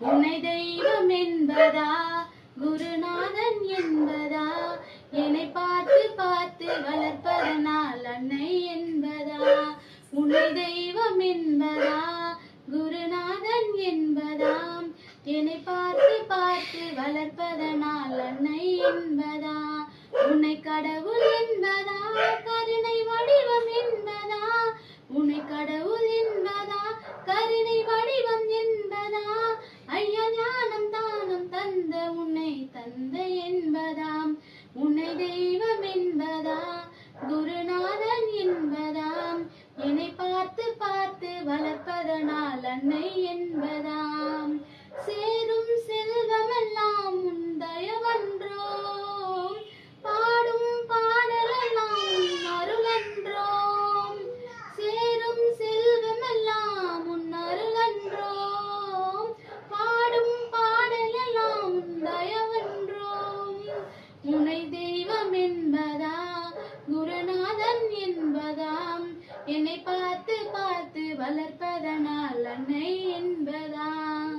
உன்னை தெய்வம் என்பதா குருநாதன் என்பதா என்னை பார்த்து பார்த்து வளர்ப்பதனால் அன்னை என்பதா உன்னை தெய்வம் என்பதா குருநாதன் என்பதாம் என்னை பார்த்து பார்த்து வளர்ப்பதனால் அன்னை என்பதா உன்னை கடவுள் என்பதா கருணை வடிவம் என்பதா உன்னை கடவுள் என்பதா கருணை வடிவம் என்பதா ஐயா ஞானம் தானம் தந்த உன்னை தந்தை என்பதாம் உன்னை தெய்வம் என்பதா குருநாதன் என்பதாம் என்னை பார்த்து பார்த்து வளர்ப்பதனால் அன்னை என்பதாம் சேரும் செல்வமெல்லாம் உன் தயவன்றோ பாடும் பாடலெல்லாம் உன் அருளன்றோ சேரும் செல்வமெல்லாம் உன் அருளன்றோ பாடும் பாடலெல்லாம் உன் தயவன்றோ உன்னை தெய்வம் என்பதா குருநாதன் என்பதாம் என்னை பார்த்து பார்த்து வளர்ப்பதனால் அன்னை என்பதாம்